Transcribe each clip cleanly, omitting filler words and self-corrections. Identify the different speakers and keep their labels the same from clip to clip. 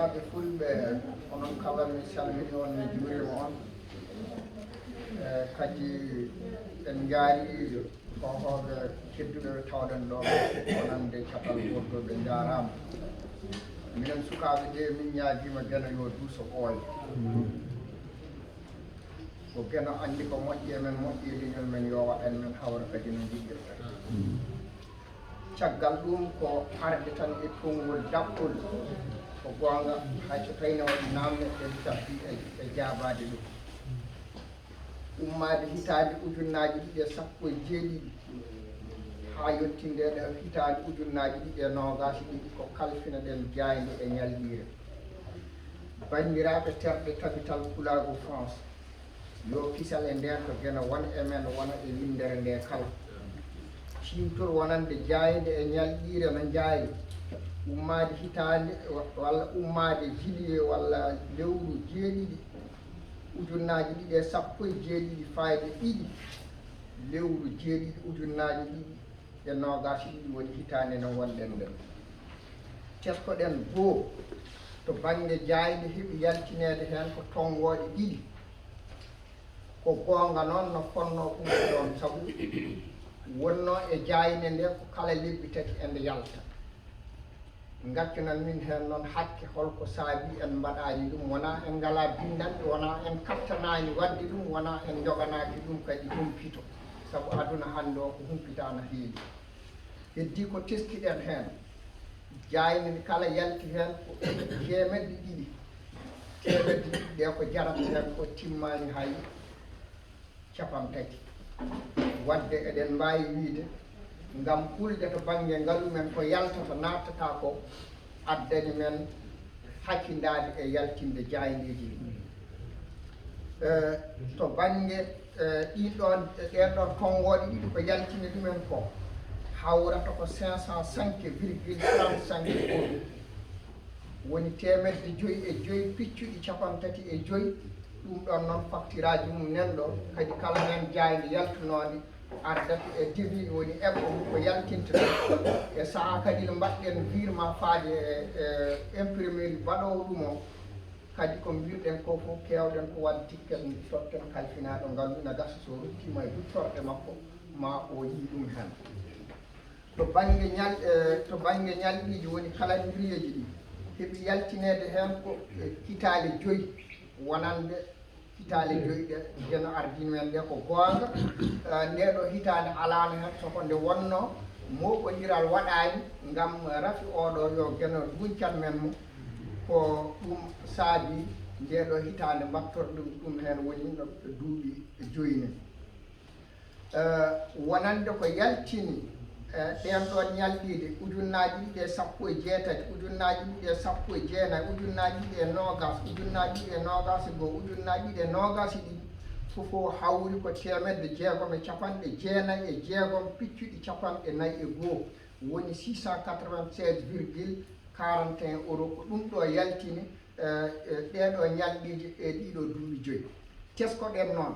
Speaker 1: bandiraɓe fulɓe onon kala mi salmini on mi juurima on kadi en jaari hohoɓe kedduɓe ɓe tawɗen ɗo wonande catal bordoo ɓe jarama minen sukaɓe ɗe min ñaagima guena yo duuso ɓooya ko guena andi ko moƴƴi e men moƴƴi e leñol men yo waɗan men hawra kadi no jiɗirta caggal ɗum ko arde tan e konngol daɓɓol ko gonga hayso tawi ne waɗi namde e dabbi e jaabade ɗum ummade hitande ujunnaji ɗiɗi e sappo e jeeɗiɗi ha yettindeɗe hitande ujunnaji ɗiɗi e nogas ɗiɗi ko kalfina ɗen jayde e ñallire bandiraɓe terɗe tabital pulaagu France yo kisal e nden to guena wona e men wona e windere nde kala cimtol wonande jayde e ñalɗire no jaayi ummade hitande walla ummade juillet walla lewru jeeɗiɗi ujunnaji ɗiɗi e sappo e jeeɗiɗi fayde ɗiɗi lewru jeeɗiɗi ujunnaji ɗiɗi e nogas ɗiɗi woni hitande no wonɗen nden teskoɗen goo to banggue jayde heeɓi yaltinede hen ko tongoɗe ɗiɗi ko gonga noon no fonno ɗum ɗon saabu wonno e jayde nde ko kala lebbi tati ende yalta gaccunan min hen noon hakke holko saabi en mbaɗani ɗum wona en ngala bindanɗe wona en kattanani wadde ɗum wona en joganaki ɗum kadi humpito saabu aduna hande o ko humpitano heewi heddi ko teskiɗen hen jayde kala yalti hen ko temedde ɗiɗi temedde ɗiɗi ɗe ko jarata hen ko timmani hay capan tati wadde eɗen mbawi wiide ngam ɓulde to banggue ngaalu men ko yaltata nattata ko addani men hakkindade e yaltinde jaydeji to banggue ɗen ɗon tongoɗe ɗiɗi ko yaltini ɗumen ko hawrata ko 505,35 € woni temedde joyyi e joyyi piccuɗi capan tati e joyyi ɗum ɗon noon facture aji mum nanɗo kadi kala hen jayde yaltunode ardata e débit woni eɓɓo mum ko yaltinta e saaha kadi no mbaɗɗen virement faade e imprimerie mbaɗowo ɗum o kadi ko mbirɗen ko fof kewɗen ko wadde ticket totten kalfinaɗo ngaalu ina gasa so ruttima e duttorde makko ma o yii ɗum hen to banggue ñalɗiji woni calendrier ji ɗi heeɓi yaltinede hen ko hitale joyyi wonande hitale joyyi ɗe jeno ardini men ɗe ko gonga ndeɗo hitande alano hen soko nde wonno moɓodiral waɗani gam rafi oɗo yo gueno guncal men mo ko ɗum saabi ndeɗo hitande mbattorɗo ɗum hen woni no duuɓi joyyi wonande ko yaltini ɗen ɗon ñalɗiɗe ujunnaji ɗiɗi e sappo e jeetati ujunnaji ɗiɗi e sappo e jeenayyi ujunnaji ɗiɗi e nogas ujunnaji ɗiɗi e nogas e goho ujunnaji ɗiɗi e nogas e ɗiɗi fofo hawri ko temedde jeegom e capanɗe jeenayyi e jeegom piccuɗi capanɗe nayyi e goho woni 696,41 € ko ɗum ɗo yaltini ɗeɗo ñalɗiji e ɗiɗo duuɓi joyyi teskoɗen noon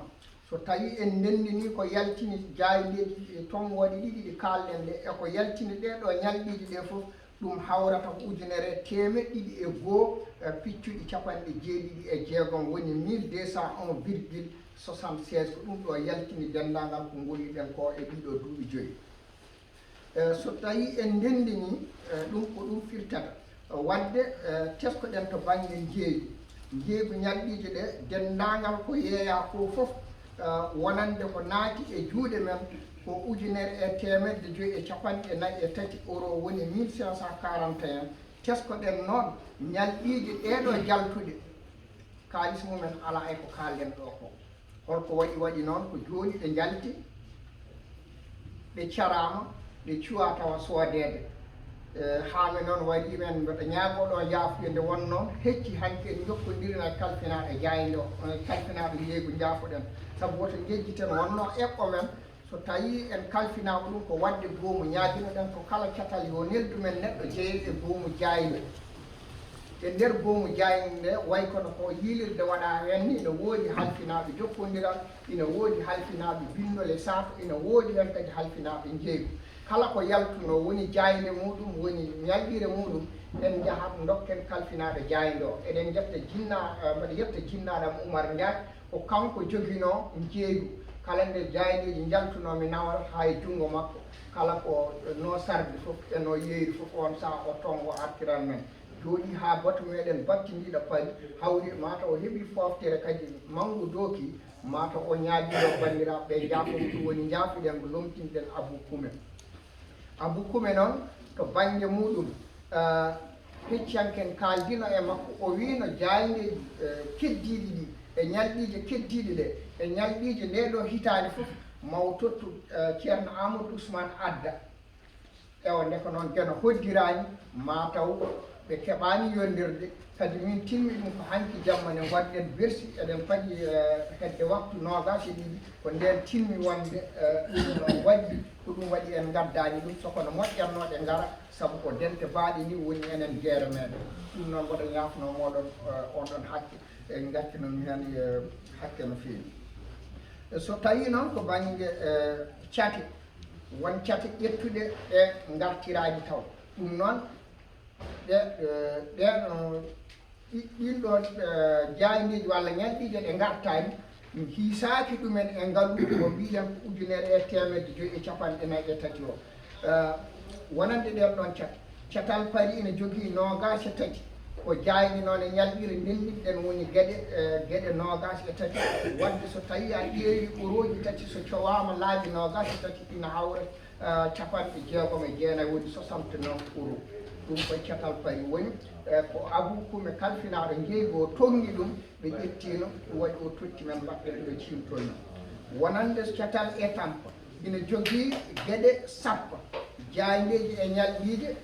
Speaker 1: so tawi en ndendini ko yaltini jayleji tongoɗe ɗiɗi ɗi kalɗen ɗe eko yaltini ɗeɗo ñalɗiji ɗe foof ɗum hawrata ko ujunere temeɗɗe ɗiɗi e goho piccuɗi capanɗe jeeɗiɗi e jeegom woni 1201,76 ko ɗum ɗo yaltini dendagal ko goniɗen ko e ɗiɗo duuɓi joyyi so tawi en ndendini ɗum ko ɗum firtata wadde teskoɗen to banggue jeeygu ñalɗiji ɗe dendagal ko yeeya ko foof wonande ko naati e juuɗe men ko ujunere e temedde joyyi e capanɗe nayyi e tati € woni 1541 teskoɗen noon ñalɗiji ɗeɗo jaltuɗe kalis mumen ala e ko kalɗen ɗo ko holko waɗi noon ko joni ɗe jalti ɗe carama ɗe cuwa tawa soodede haami noon waɗi men mbeɗa ñaagoɗo jaafude nde wonno hecci hanke en jokkodirina kalfinaɗo jayde o kalfinaɗo leygu jaafoɗen saabu woto jejjiten wonno eɓɓo men so tawi en kalfinama ɗum ko wadde goomu ñaaginoɗen ko kala catal yo neldu men neɗɗo jeeyiɗo e goomu jayde e nder goomu jayde nde way kono ko yiilirde waɗa hen ni ina woodi halfinaɓe jokkodiral ina woodi halfinaɓe bindole saatu ina woodi hen kadi halfinaɓe jeeygu kala ko yaltuno woni jayde muɗum woni ñalɗire muɗum en jahat dokken kalfinaɗo jayde o eɗen jetta mbaɗa yetta jinnaɗam Oumar Ndiaye ko kanko joguino jeeygu kala nde jaydeji jaltunomi nawal ha e junngo makko kala ko no sarde fof e no yeeyri fof on saaha o tongo artiran men jooɗi ha batu meɗen battidiɗo paari hawri mataw o heeɓi foftere kadi manggu dooki mataw o ñaaƴiɗo bandiraɓe jaafomi ɗum woni jaafiɗen ko lomtinɗen Abou Koumé noon to banggue muɗum heccanken kaaldino e makko o wino jaydeji keddiɗi ɗi e ñalɗije keddiɗe ɗe e ñalɗije nde ɗo hitande fof maw tottu ceerno Amadou Ousmane Adda ewa nde ko noon gueno hoddirani mataw ɓe keɓani yondirde kadi min timmi ɗum ko hanki jamma ne gonɗen bersi eɗen paɗi hedde waktu nogas e ɗiɗi ko nden timmi wonde ɗum noon waɗi ko ɗum waɗi en gaddani ɗum sokono moƴƴannoɗe gara saabu ko dente baaɗi ni woni enen jeere meɗen ɗum noon mboɗo yafno moɗon on ɗon hakke en gaccinomi hen hakke no feewi so tawi noon ko banggue cate won cate ƴettuɗe ɗe gartiraji taw ɗum noon ɗeɗo ɗinɗon jayniji walla ñalɗije ɗe gartani min hiisaki ɗumen e ngaalu ko mbiɗen ko ujunere e temedde joyyi e capanɗe nayyi e tati o wonande ɗen ɗon catal paari ene jogui nogas e tati ko jayni noon e ñalɗire ndendinɗen woni gueɗe nogas e tati wadde so tawi a ƴeewi euroji tati so cowama laabi nogas e tati ina hawra capanɗe jeegom e jeenayyi woni 69 euros ɗum koye catal paari woni ko Abou Koumé kalfinaɗo jeeygo tongi ɗum ɓe ƴettino ɗum waɗi o totti men mbaɗɗen ɗo cimtolno wonande catal étampe ina jogui gueɗe sappo jaydeji e ñalɗide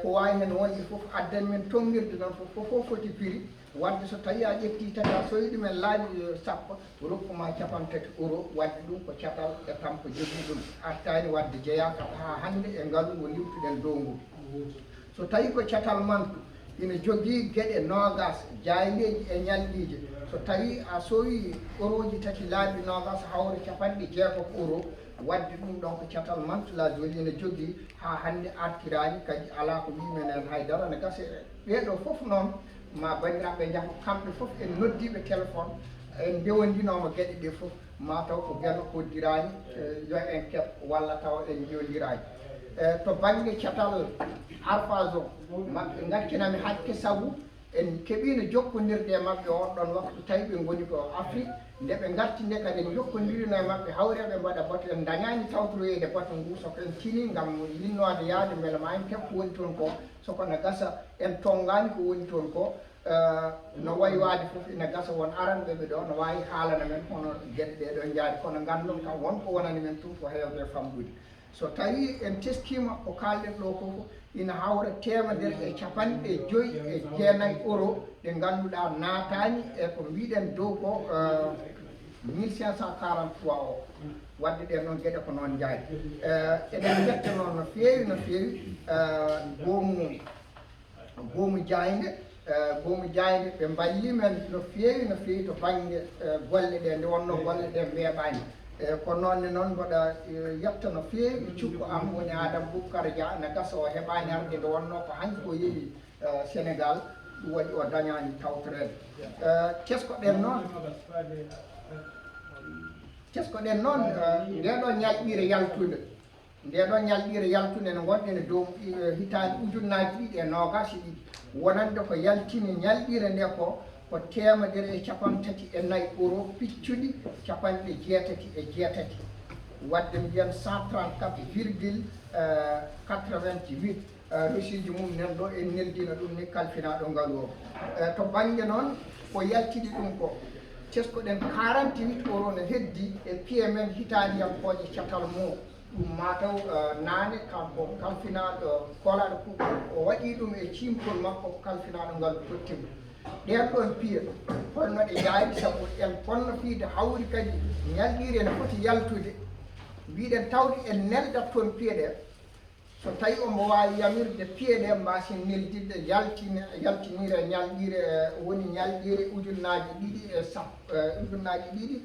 Speaker 1: ko wawi hen wonde foof addan men tongirde noon fof foti prix wadde so tawi a ƴetti tati a sowi ɗumen laabi sappo rokkuma capantati euro wadde ɗum ko catal étampe jogui ɗum artani wadde jeeyaka ha hande e ngaalu ngo limtuɗen dow ngu so tawi ko catal mantu ina jogui gueɗe nogas jaydeji e ñalɗije so tawi a sowi euroji tati laabi nogas hawra capanɗe jeegom euro wadde ɗum ɗon ko catal mantula joni ene jogui ha hande artirani kadi ala ko wimen en haydara ne gasa ɓeɗo foof noon ma bandiraɓe jaaha kamɓe foof en noddiɓe téléphone en ndewandinoma gueɗe ɗe foof mataw ko gueno koddirani yo en keeb walla taw en jondirani to banggue catal arphage o maɓɓe gaccinami hakke saabu en keeɓino jokkodirde e maɓɓe on ɗon waktu tawi ɓe goni ko Afrique nde ɓe garti nde kadi en jokkodirino e maɓɓe hawreɓe mbaɗa batu en dañani tawtoroyede batu ngu soko en tini gam yinnode yaade beele ma en keeb ko woni toon ko soko ne gasa en tongani ko woni toon ko no wayi waade foof ina gasa won aranɓeɓe ɗo no wawi haalana men hono gueɗe ɗeɗo jaadi kono gandon kam wonko wonani men tun ko hewde famɗude so tawi en teskima ko kalɗen ɗo koko ina hawra temedere e capanɗe joyyi e jeenayyi euro ɗe ganduɗa naatani e ko mbiɗen dow ko 1543 o wadde ɗen ɗon gueɗe ko noon jaadi eɗen jetta noon no feewi goomu jayde ɓe balli men no feewi to banggue golle ɗe nde wonno golle ɗe weeɓani ko noonne noon mboɗa yetta no feewi cukko am woni Adama Boubacar Dia ne gasa o heɓani arde nde wonno ko hanki o yeehi Sénégal ɗum waɗi o dañani tawtorede teskoɗen noon ndeɗo ñalɗire yaltude ne gonɗen dow hitande ujunnaji ɗiɗi e nogas e ɗiɗi wonande ko yaltini ñalɗire nde ko temedere e capantati e nayyi euro piccuɗi capanɗe jeetati e jeetati wadde mbiyen 134,88 resiji mum nen ɗo en neldino ɗum ni kalfinaɗo ngaalu o to banggue noon ko yaltiɗi ɗum ko teskoɗen 48 euro ne heddi e piye men hitaniyankoje catal mo ɗum mataw naane kanko kalfinaɗo kolaɗo kuuɓo o waɗi ɗum e cimtol makko ko kalfinaɗo ngaalu tottima ɗen ɗon piya holno ɗe jaayi sabu en ponno fiide hawri kadi ñalɗiri ene foti yaltude mbiɗen tawde en neldat toon piye ɗe so tawi omo wawi yamirde piye ɗe mbasen neldidde yaltinire ñalɗire woni ñalɗire ujunnaji ɗiɗi e sappo ujunnaji ɗiɗi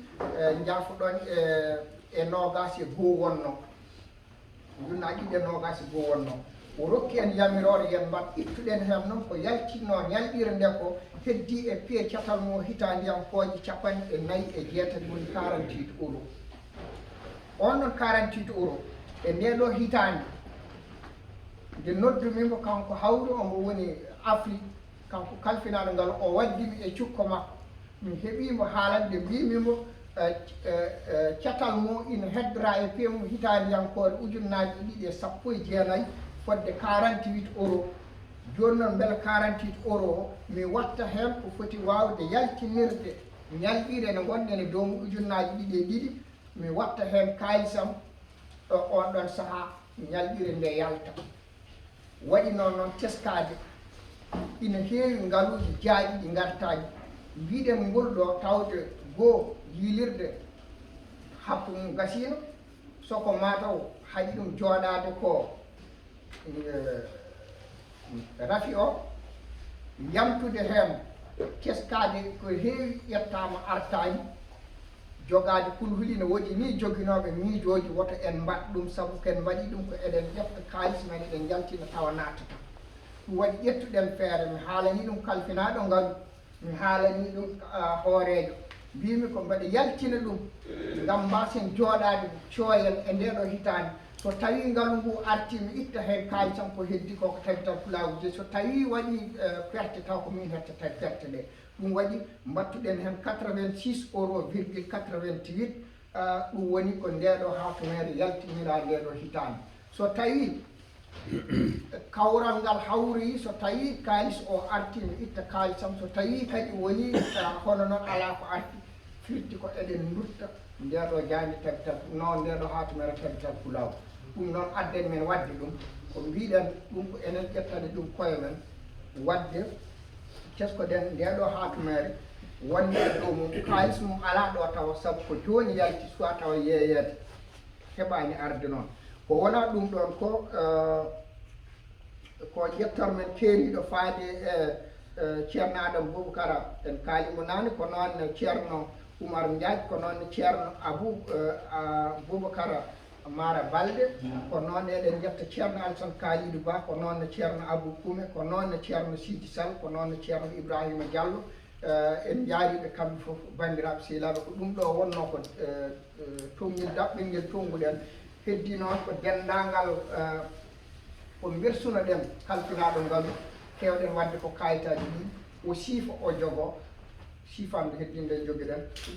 Speaker 1: jaafoɗon e nogas e goo wonno ujunnaji ɗiɗi e nogas e goo wonno o rokki en yamirore yen mbat ittuɗen hen noon ko yaltinno ñalɗire nde ko heddi e piye catal mo hitandiyankoje 49 woni 48 euro on noon 48 euro e nde ɗo hitande nde noddumimo kanko hawri omo woni Afrique kanko kalfinaɗo ngal o waddimi e cukko makko min heeɓimo haalande mbimimo catal mo ina heddora e piye mum hitandiyankore ujunnaji ɗiɗi e 19 fodde 48 euro joni noon beele 48 euro o mi watta hen ko foti wawde yaltinirde ñalɗire ne gonɗen e dow ujunnaji ɗiɗi e ɗiɗi mi watta hen kalisam on ɗon saaha ñalɗire nde yalta waɗi noon teskade ina heewi ngaluji jaaɗi ɗi gartaji mbiɗen ngol ɗo tawde goo yilirde happu mum gasino soko mataw haɗi ɗum jooɗade ko rafi o yamtude hen teskade ko heewi ƴettama artani jogade kulhuli ne woodi ni joguinoɓe miijoji woto en mbaɗ ɗum saabu ken mbaɗi ɗum ko eɗen ƴetta kalis men eɗen jaltina tawa nattata ɗum waɗi ƴettuɗen feere mi haalani ɗum kalfinaɗo ngalu mi haalani ɗum hoorejo mbimi ko mbaɗa yaltina ɗum ngam mbasen jooɗade cooyen e ndeɗo hitande so tawi ngalu ngu arti mi itta hen kalisam ko heddi koko tabital pulaagu je so tawi waɗi perte taw ko min hettata perte ɗe ɗum waɗi mbattuɗen hen 86 euro virgule 88 ɗum woni ko ndeɗo hatumere yaltinira ndeɗo hitande so tawi kawral ngal hawri so tawi kalis o arti mi itta kalisam so tawi kadi woni hono noon ala ko arti firti ko eɗen dutta ndeɗo jandi tabital non ndeɗo hatumere tabital pulaagu ɗum noon adden men wadde ɗum ko mbiɗen ɗum ko enen ƴettade ɗum koye men wadde keskoɗen ndeɗo hatumere wonde e dow mum kalis mum ala ɗo tawa saabu ko joni yalti soit tawa yeeyede heɓani arde noon ko wona ɗum ɗon ko ƴettor men keeriɗo faade e ceerno Adama Boubacara en kaalimo nane ko noon ceerno Oumar Ndiaye ko noon ceerno Boubacara Mara Balde ko noon eɗen ƴetta ceerno Alassane Kalidou Ba ko noon ceerno Abou Koume ko noon ceerno Sidi Sall ko noon ceerno Ibrahima Diallo en jaariɓe kamɓe fof bandiraɓe sehilaɓe ko ɗum ɗo wonno ko tongel daɓɓelngel tonguɗen heddi noon ko dendagal ko bersuno ɗen kalfinaɗo ngalu kewɗen wadde ko kayitaji ɗi o siifa o jogo sifande heddinde joguiɗen